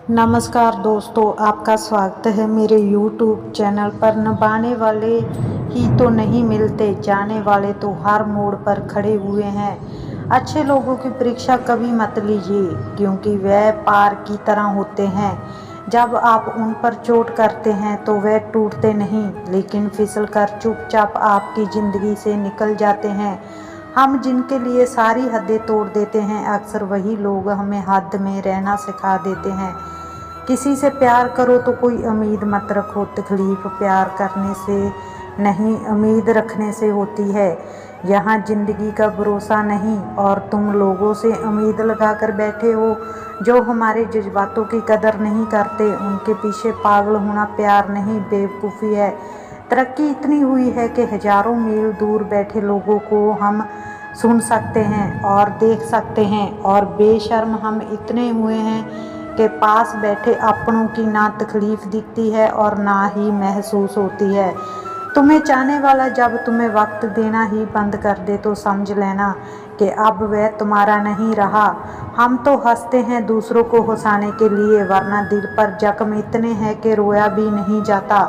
नमस्कार दोस्तों, आपका स्वागत है मेरे YouTube चैनल पर। निभाने वाले ही तो नहीं मिलते, जाने वाले तो हर मोड़ पर खड़े हुए हैं। अच्छे लोगों की परीक्षा कभी मत लीजिए, क्योंकि वह पार की तरह होते हैं। जब आप उन पर चोट करते हैं तो वह टूटते नहीं, लेकिन फिसल कर चुपचाप आपकी ज़िंदगी से निकल जाते हैं। हम जिनके लिए सारी हदें तोड़ देते हैं, अक्सर वही लोग हमें हद में रहना सिखा देते हैं। किसी से प्यार करो तो कोई उम्मीद मत रखो, तकलीफ प्यार करने से नहीं, उम्मीद रखने से होती है। यहाँ ज़िंदगी का भरोसा नहीं, और तुम लोगों से उम्मीद लगा कर बैठे हो जो हमारे जज्बातों की कदर नहीं करते। उनके पीछे पागल होना प्यार नहीं, बेवकूफ़ी है। तरक्की इतनी हुई है कि हज़ारों मील दूर बैठे लोगों को हम सुन सकते हैं और देख सकते हैं, और बेशर्म हम इतने हुए हैं के पास बैठे अपनों की ना तकलीफ दिखती है और ना ही महसूस होती है। तुम्हें चाहने वाला जब तुम्हें वक्त देना ही बंद कर दे तो समझ लेना कि अब वह तुम्हारा नहीं रहा। हम तो हंसते हैं दूसरों को हंसाने के लिए, वरना दिल पर जख्म इतने हैं कि रोया भी नहीं जाता।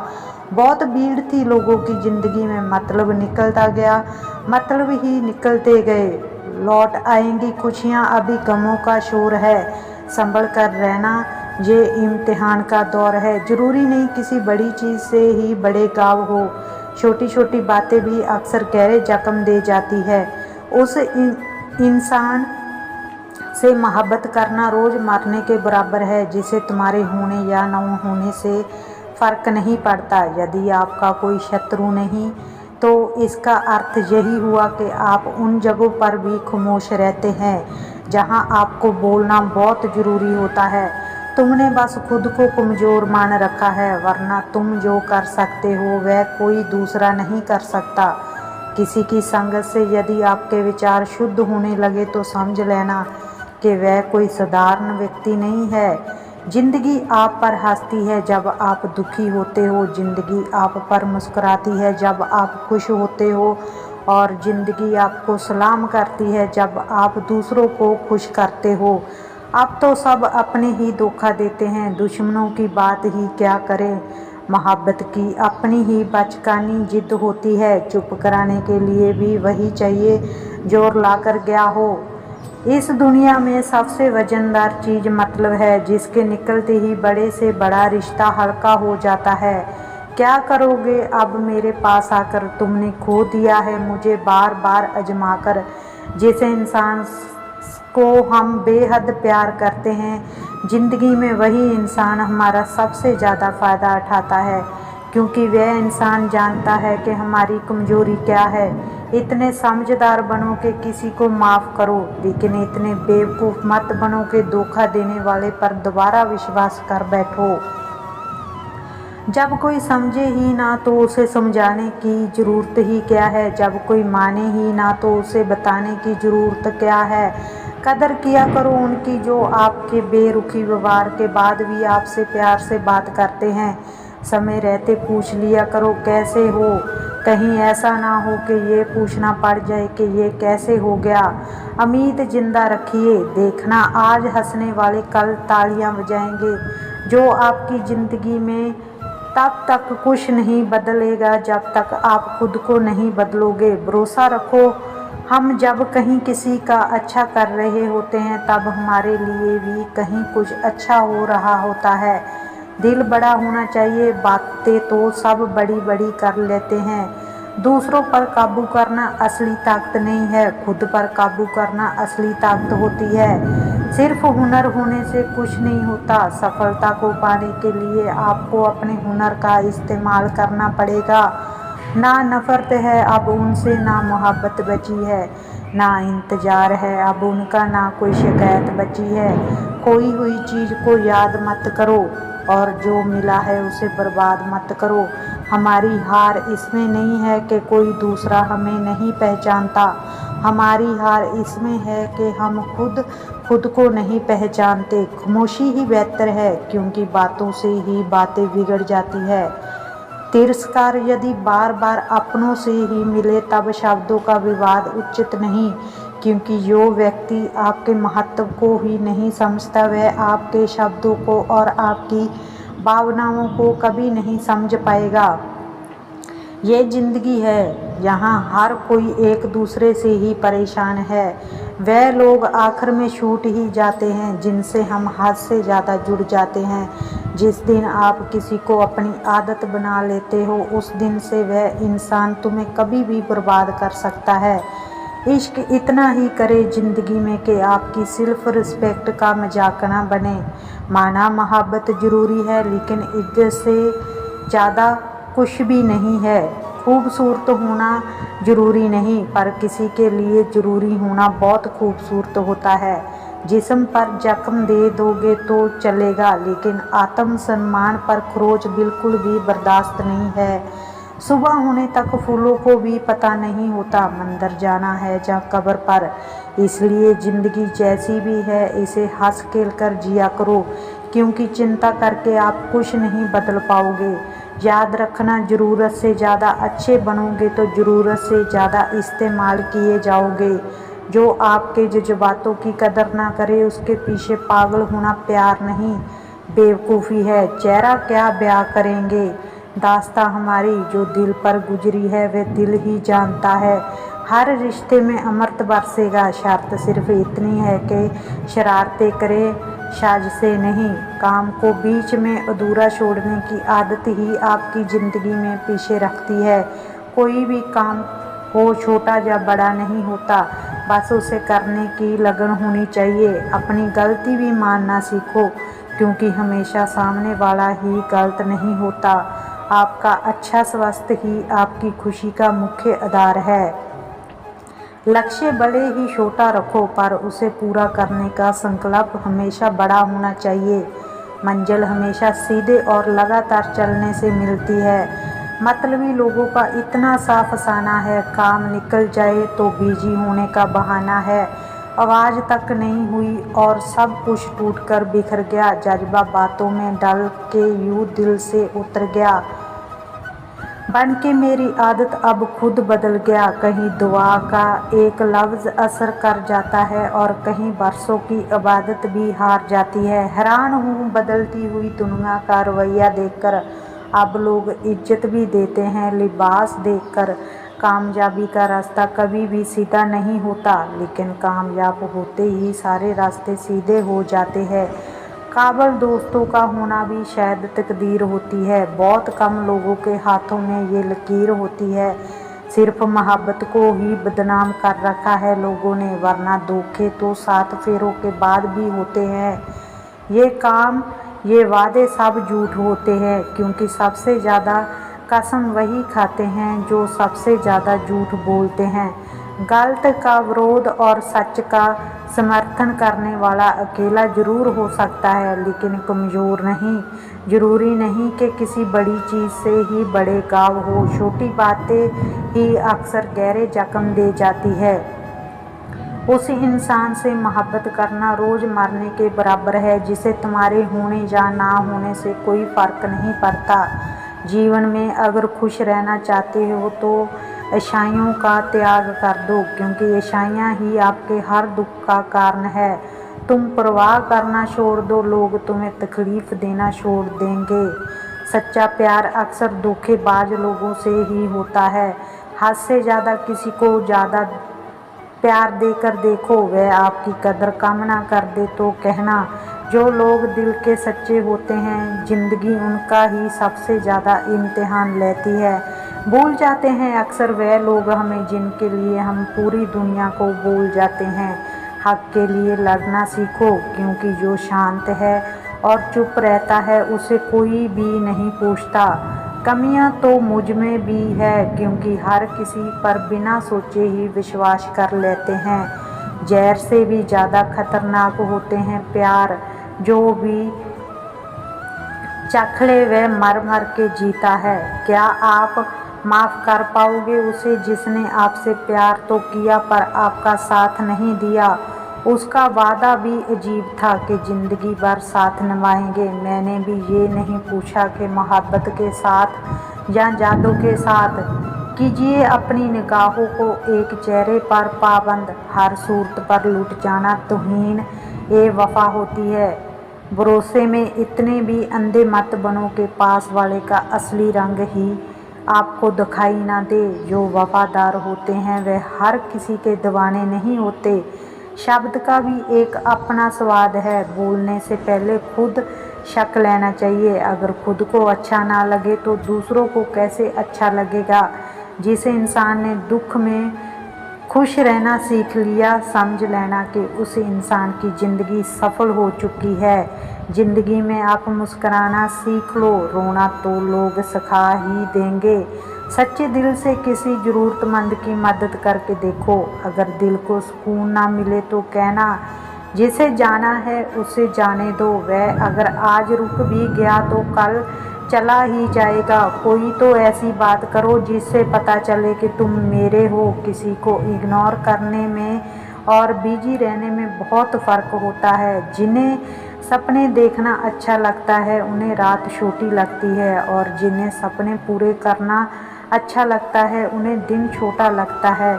बहुत भीड़ थी लोगों की ज़िंदगी में, मतलब निकलता गया, मतलब ही निकलते गए। लौट आएंगी खुशियाँ, अभी गमों का शोर है। संभल कर रहना, ये इम्तिहान का दौर है। ज़रूरी नहीं किसी बड़ी चीज़ से ही बड़े गाँव हो, छोटी छोटी बातें भी अक्सर गहरे जख्म दे जाती है। उस इंसान से मोहब्बत करना रोज़ मरने के बराबर है, जिसे तुम्हारे होने या न होने से फ़र्क नहीं पड़ता। यदि आपका कोई शत्रु नहीं, तो इसका अर्थ यही हुआ कि आप उन जगहों पर भी खामोश रहते हैं जहां आपको बोलना बहुत ज़रूरी होता है। तुमने बस खुद को कमज़ोर मान रखा है, वरना तुम जो कर सकते हो वह कोई दूसरा नहीं कर सकता। किसी की संगत से यदि आपके विचार शुद्ध होने लगे तो समझ लेना कि वह कोई साधारण व्यक्ति नहीं है। ज़िंदगी आप पर हंसती है जब आप दुखी होते हो, ज़िंदगी आप पर मुस्कुराती है जब आप खुश होते हो, और ज़िंदगी आपको सलाम करती है जब आप दूसरों को खुश करते हो। अब तो सब अपने ही धोखा देते हैं, दुश्मनों की बात ही क्या करें। मोहब्बत की अपनी ही बचकानी जिद होती है, चुप कराने के लिए भी वही चाहिए जोर लाकर गया हो। इस दुनिया में सबसे वजनदार चीज़ मतलब है, जिसके निकलते ही बड़े से बड़ा रिश्ता हल्का हो जाता है। क्या करोगे अब मेरे पास आकर, तुमने खो दिया है मुझे बार बार आजमा कर। जिस इंसान को हम बेहद प्यार करते हैं, ज़िंदगी में वही इंसान हमारा सबसे ज़्यादा फ़ायदा उठाता है, क्योंकि वह इंसान जानता है कि हमारी कमज़ोरी क्या है। इतने समझदार बनो कि किसी को माफ़ करो, लेकिन इतने बेवकूफ़ मत बनो कि धोखा देने वाले पर दोबारा विश्वास कर बैठो। जब कोई समझे ही ना तो उसे समझाने की ज़रूरत ही क्या है, जब कोई माने ही ना तो उसे बताने की ज़रूरत क्या है। कदर किया करो उनकी जो आपके बेरुखी व्यवहार के बाद भी आपसे प्यार से बात करते हैं। समय रहते पूछ लिया करो कैसे हो, कहीं ऐसा ना हो कि ये पूछना पड़ जाए कि ये कैसे हो गया। उम्मीद जिंदा रखिए, देखना आज हंसने वाले कल तालियां बजाएंगे। जो आपकी ज़िंदगी में तब तक कुछ नहीं बदलेगा जब तक आप खुद को नहीं बदलोगे। भरोसा रखो, हम जब कहीं किसी का अच्छा कर रहे होते हैं तब हमारे लिए भी कहीं कुछ अच्छा हो रहा होता है। दिल बड़ा होना चाहिए, बातें तो सब बड़ी बड़ी कर लेते हैं। दूसरों पर काबू करना असली ताकत नहीं है, खुद पर काबू करना असली ताकत होती है। सिर्फ हुनर होने से कुछ नहीं होता, सफलता को पाने के लिए आपको अपने हुनर का इस्तेमाल करना पड़ेगा। ना नफ़रत है अब उनसे, ना मोहब्बत बची है, ना इंतज़ार है अब उनका, ना कोई शिकायत बची है। खोई हुई चीज़ को याद मत करो, और जो मिला है उसे बर्बाद मत करो। हमारी हार इसमें नहीं है कि कोई दूसरा हमें नहीं पहचानता, हमारी हार इसमें है कि हम खुद को नहीं पहचानते। खामोशी ही बेहतर है, क्योंकि बातों से ही बातें बिगड़ जाती है। तिरस्कार यदि बार बार अपनों से ही मिले तब शब्दों का विवाद उचित नहीं, क्योंकि जो व्यक्ति आपके महत्व को ही नहीं समझता वह आपके शब्दों को और आपकी भावनाओं को कभी नहीं समझ पाएगा। ये जिंदगी है, यहाँ हर कोई एक दूसरे से ही परेशान है। वह लोग आखिर में छूट ही जाते हैं जिनसे हम हद से ज़्यादा जुड़ जाते हैं। जिस दिन आप किसी को अपनी आदत बना लेते हो उस दिन से वह इंसान तुम्हें कभी भी बर्बाद कर सकता है। इश्क इतना ही करे ज़िंदगी में कि आपकी सेल्फ रिस्पेक्ट का मजाक ना बने। माना मोहब्बत ज़रूरी है लेकिन इज्जत से ज़्यादा कुछ भी नहीं है। खूबसूरत होना ज़रूरी नहीं पर किसी के लिए ज़रूरी होना बहुत खूबसूरत होता है। जिस्म पर जख्म दे दोगे तो चलेगा लेकिन आत्म सम्मान पर खरोच बिल्कुल भी बर्दाश्त नहीं है। सुबह होने तक फूलों को भी पता नहीं होता मंदिर जाना है या कब्र पर। इसलिए ज़िंदगी जैसी भी है इसे हंस खेल कर जिया करो, क्योंकि चिंता करके आप कुछ नहीं बदल पाओगे। याद रखना, ज़रूरत से ज़्यादा अच्छे बनोगे तो ज़रूरत से ज़्यादा इस्तेमाल किए जाओगे। जो आपके जज्बातों की कदर ना करे उसके पीछे पागल होना प्यार नहीं बेवकूफ़ी है। चेहरा क्या ब्याह करेंगे, दास्तां हमारी जो दिल पर गुजरी है वह दिल ही जानता है। हर रिश्ते में अमृत बरसेगा, शर्त सिर्फ इतनी है कि शरारतें करे साजिशें नहीं। काम को बीच में अधूरा छोड़ने की आदत ही आपकी ज़िंदगी में पीछे रखती है। कोई भी काम हो छोटा या बड़ा नहीं होता, बस उसे करने की लगन होनी चाहिए। अपनी गलती भी मानना सीखो, क्योंकि हमेशा सामने वाला ही गलत नहीं होता। आपका अच्छा स्वास्थ्य ही आपकी खुशी का मुख्य आधार है। लक्ष्य भले ही छोटा रखो पर उसे पूरा करने का संकल्प हमेशा बड़ा होना चाहिए। मंजिल हमेशा सीधे और लगातार चलने से मिलती है। मतलबी लोगों का इतना सा फसाना है, काम निकल जाए तो बिजी होने का बहाना है। आवाज़ तक नहीं हुई और सब कुछ टूटकर बिखर गया। जज्बा बातों में डल के यूं दिल से उतर गया। बन के मेरी आदत अब खुद बदल गया। कहीं दुआ का एक लफ्ज़ असर कर जाता है और कहीं बरसों की इबादत भी हार जाती है। हैरान हूँ बदलती हुई दुनिया का रवैया देखकर। अब लोग इज्जत भी देते हैं लिबास देखकर। कामयाबी का रास्ता कभी भी सीधा नहीं होता, लेकिन कामयाब होते ही सारे रास्ते सीधे हो जाते हैं। काबिल दोस्तों का होना भी शायद तकदीर होती है। बहुत कम लोगों के हाथों में ये लकीर होती है। सिर्फ मोहब्बत को ही बदनाम कर रखा है लोगों ने, वरना धोखे तो 7 फेरों के बाद भी होते हैं। ये काम, ये वादे सब झूठ होते हैं, क्योंकि सबसे ज़्यादा कसम वही खाते हैं जो सबसे ज़्यादा झूठ बोलते हैं। गलत का विरोध और सच का समर्थन करने वाला अकेला जरूर हो सकता है, लेकिन कमज़ोर नहीं। ज़रूरी नहीं कि किसी बड़ी चीज़ से ही बड़े घाव हो। छोटी बातें ही अक्सर गहरे जख्म दे जाती है। उस इंसान से मोहब्बत करना रोज़ मरने के बराबर है, जिसे तुम्हारे होने या ना होने से कोई फ़र्क नहीं पड़ता। जीवन में अगर खुश रहना चाहते हो तो ईर्ष्याओं का त्याग कर दो, क्योंकि ईर्ष्या ही आपके हर दुख का कारण है। तुम परवाह करना छोड़ दो, लोग तुम्हें तकलीफ़ देना छोड़ देंगे। सच्चा प्यार अक्सर धोखेबाज लोगों से ही होता है। हद से ज़्यादा किसी को ज़्यादा प्यार देकर देखो, वह आपकी कदर कम ना कर दे तो कहना। जो लोग दिल के सच्चे होते हैं, ज़िंदगी उनका ही सबसे ज़्यादा इम्तिहान लेती है। भूल जाते हैं अक्सर वह लोग हमें जिनके लिए हम पूरी दुनिया को भूल जाते हैं। हक के लिए लड़ना सीखो, क्योंकि जो शांत है और चुप रहता है उसे कोई भी नहीं पूछता। कमियां तो मुझ में भी है, क्योंकि हर किसी पर बिना सोचे ही विश्वास कर लेते हैं। जहर से भी ज़्यादा खतरनाक होते हैं प्यार। जो भी चख ले वह मर मर के जीता है। क्या आप माफ़ कर पाओगे उसे जिसने आपसे प्यार तो किया पर आपका साथ नहीं दिया? उसका वादा भी अजीब था कि ज़िंदगी भर साथ निभाएंगे। मैंने भी ये नहीं पूछा कि मोहब्बत के साथ या जादू के साथ। कीजिए अपनी निगाहों को एक चेहरे पर पाबंद, हर सूरत पर लुट जाना तौहीन ए वफा होती है। भरोसे में इतने भी अंधे मत बनो के पास वाले का असली रंग ही आपको दिखाई ना दे। जो वफादार होते हैं वे हर किसी के दीवाने नहीं होते। शब्द का भी एक अपना स्वाद है। बोलने से पहले खुद शक लेना चाहिए। अगर खुद को अच्छा ना लगे तो दूसरों को कैसे अच्छा लगेगा। जिस इंसान ने दुख में खुश रहना सीख लिया, समझ लेना कि उस इंसान की ज़िंदगी सफल हो चुकी है। ज़िंदगी में आप मुस्कुराना सीख लो, रोना तो लोग सिखा ही देंगे। सच्चे दिल से किसी ज़रूरतमंद की मदद करके देखो। अगर दिल को सुकून ना मिले तो कहना, जिसे जाना है उसे जाने दो। वह अगर आज रुक भी गया तो कल चला ही जाएगा। कोई तो ऐसी बात करो जिससे पता चले कि तुम मेरे हो। किसी को इग्नोर करने में और बिजी रहने में बहुत फ़र्क होता है। जिन्हें सपने देखना अच्छा लगता है उन्हें रात छोटी लगती है, और जिन्हें सपने पूरे करना अच्छा लगता है उन्हें दिन छोटा लगता है।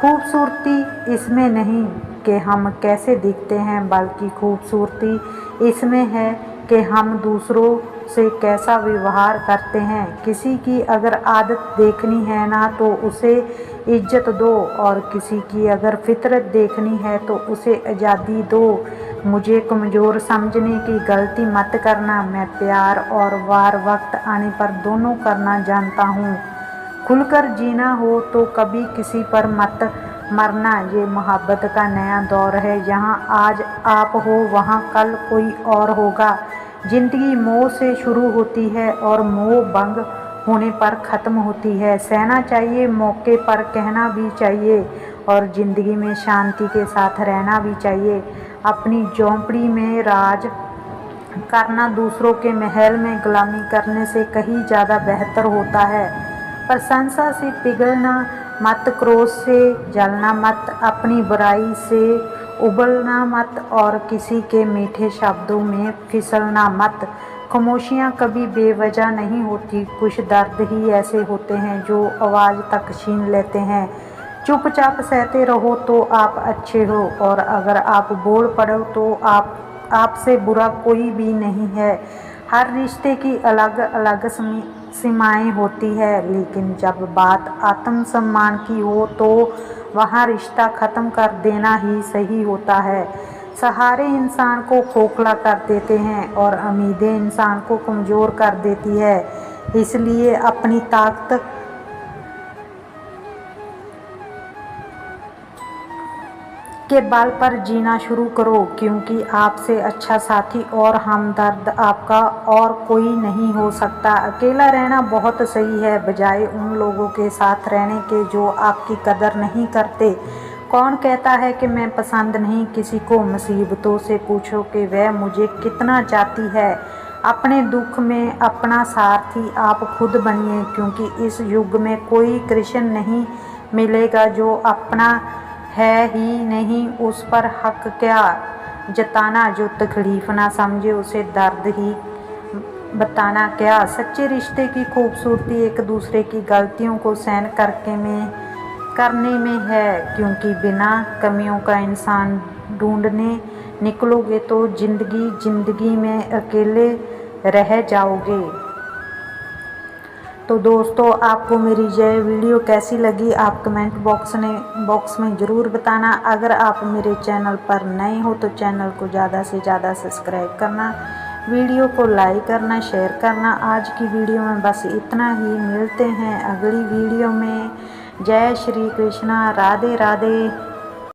खूबसूरती इसमें नहीं कि हम कैसे दिखते हैं, बल्कि खूबसूरती इसमें है कि हम दूसरों से कैसा व्यवहार करते हैं। किसी की अगर आदत देखनी है ना तो उसे इज्जत दो, और किसी की अगर फितरत देखनी है तो उसे आज़ादी दो। मुझे कमज़ोर समझने की गलती मत करना। मैं प्यार और वार वक्त आने पर दोनों करना जानता हूँ। खुलकर जीना हो तो कभी किसी पर मत मरना। ये मोहब्बत का नया दौर है। जहाँ आज आप हो वहाँ कल कोई और होगा। ज़िंदगी मोह से शुरू होती है और मोह भंग होने पर ख़त्म होती है। सहना चाहिए, मौके पर कहना भी चाहिए, और ज़िंदगी में शांति के साथ रहना भी चाहिए। अपनी झोंपड़ी में राज करना दूसरों के महल में गुलामी करने से कहीं ज़्यादा बेहतर होता है। प्रशंसा से पिघलना मत, क्रोध से जलना मत, अपनी बुराई से उबलना मत, और किसी के मीठे शब्दों में फिसलना मत। खामोशियाँ कभी बेवजह नहीं होती। कुछ दर्द ही ऐसे होते हैं जो आवाज़ तक छीन लेते हैं। चुपचाप सहते रहो तो आप अच्छे हो, और अगर आप बोल पड़ो तो आपसे बुरा कोई भी नहीं है। हर रिश्ते की अलग अलग सीमाएं होती है, लेकिन जब बात आत्मसम्मान की हो तो वहाँ रिश्ता ख़त्म कर देना ही सही होता है। सहारे इंसान को खोखला कर देते हैं और उम्मीदें इंसान को कमज़ोर कर देती है। इसलिए अपनी ताकत के बल पर जीना शुरू करो, क्योंकि आपसे अच्छा साथी और हमदर्द आपका और कोई नहीं हो सकता। अकेला रहना बहुत सही है, बजाय उन लोगों के साथ रहने के जो आपकी कदर नहीं करते। कौन कहता है कि मैं पसंद नहीं किसी को। मुसीबतों से पूछो कि वह मुझे कितना चाहती है। अपने दुख में अपना सारथी आप खुद बनिए, क्योंकि इस युग में कोई कृष्ण नहीं मिलेगा जो अपना है ही नहीं। उस पर हक क्या जताना, जो तकलीफ ना समझे उसे दर्द ही बताना क्या। सच्चे रिश्ते की खूबसूरती एक दूसरे की गलतियों को सहन करने में है, क्योंकि बिना कमियों का इंसान ढूंढने निकलोगे तो जिंदगी में अकेले रह जाओगे। तो दोस्तों, आपको मेरी यह वीडियो कैसी लगी आप कमेंट बॉक्स में ज़रूर बताना। अगर आप मेरे चैनल पर नए हो तो चैनल को ज़्यादा से ज़्यादा सब्सक्राइब करना, वीडियो को लाइक करना, शेयर करना। आज की वीडियो में बस इतना ही। मिलते हैं अगली वीडियो में। जय श्री कृष्णा, राधे राधे।